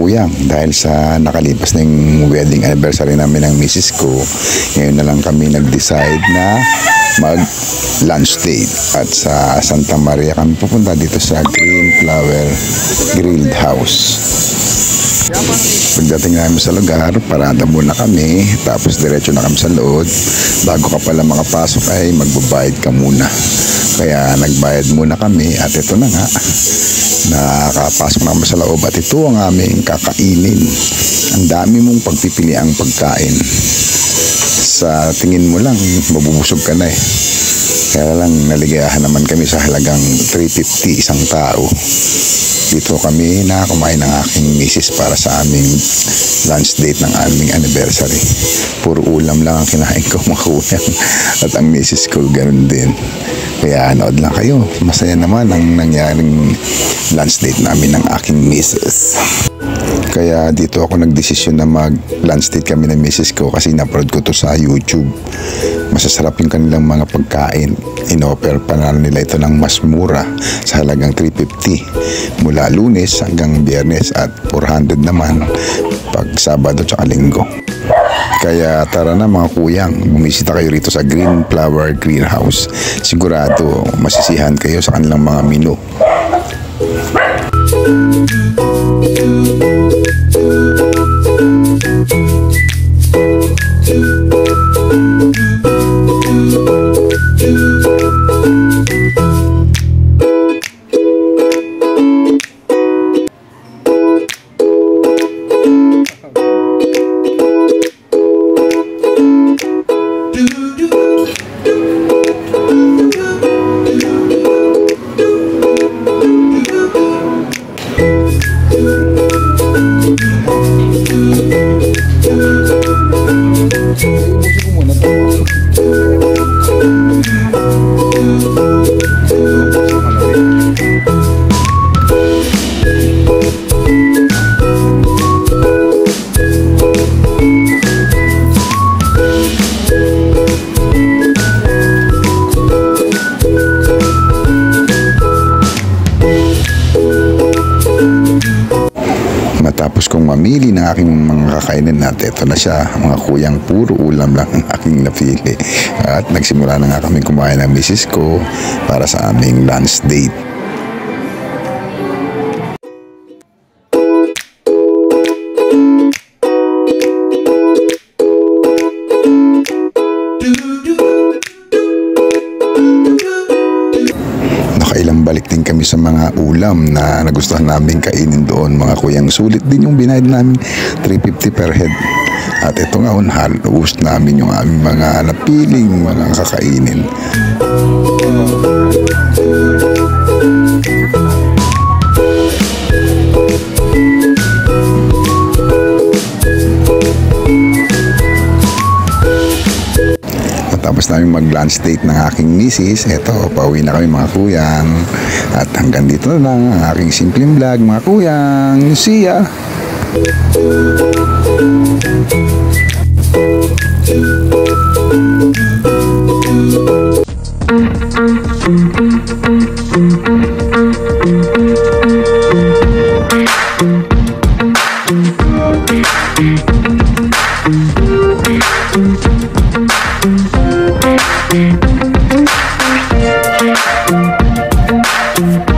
kuyang, dahil sa nakalipas na yung wedding anniversary namin ng misis ko, ngayon na lang kami nag-decide na mag lunch date at sa Santa Maria kami pupunta dito sa Green Flower Grilled House. Pagdating namin sa lugar, parada muna kami, tapos diretso na kami sa loob. Bago ka pala makapasok ay magbabayad ka muna. Kaya nagbayad muna kami at ito na nga, nakapasok na kami sa loob at ito ang aming kakainin. Ang dami mong pagpipiliang pagkain. Sa tingin mo lang, mabubusog ka na eh. Kaya lang naligayahan naman kami sa halagang 350 isang tao. Dito kami na kumain ng aking misis para sa aming lunch date ng aming anniversary. Puro ulam lang ang kinain ko, mga kuyang. At ang misis ko ganun din. Kaya anood lang kayo. Masaya naman ang nangyaring lunch date namin ng aking misis. Kaya dito ako nagdesisyon na mag-lunch date kami ng misis ko kasi na-upload ko to sa YouTube. Masasarap yung kanilang mga pagkain. In-offer pa na nila ito ng mas mura sa halagang 350 mula Lunes hanggang Biyernes at 400 naman pag Sabado at Linggo. Kaya tara na mga kuyang, bumisita kayo rito sa Green Flower Greenhouse. Sigurado masisihan kayo sa kanilang mga menu. Matapos kong mamili ng aking mga kakainin natin, ito na siya, mga kuyang, puro ulam lang ang aking napili. At nagsimula na nga kami kumain ng misis ko para sa aming lunch date. Nakailang balik din kami sa mga ulam na nagustuhan namin kainin doon, mga kuyang. Sulit din yung binayad namin, 350 per head. At ito nga, halos namin yung aming mga napiling mga kakainin. Tapos namin mag-lunch date ng aking misis. Eto, pauwi na kami mga kuyang. At hanggang dito na lang ang aking simpleng vlog mga kuyang. See ya! Thank you.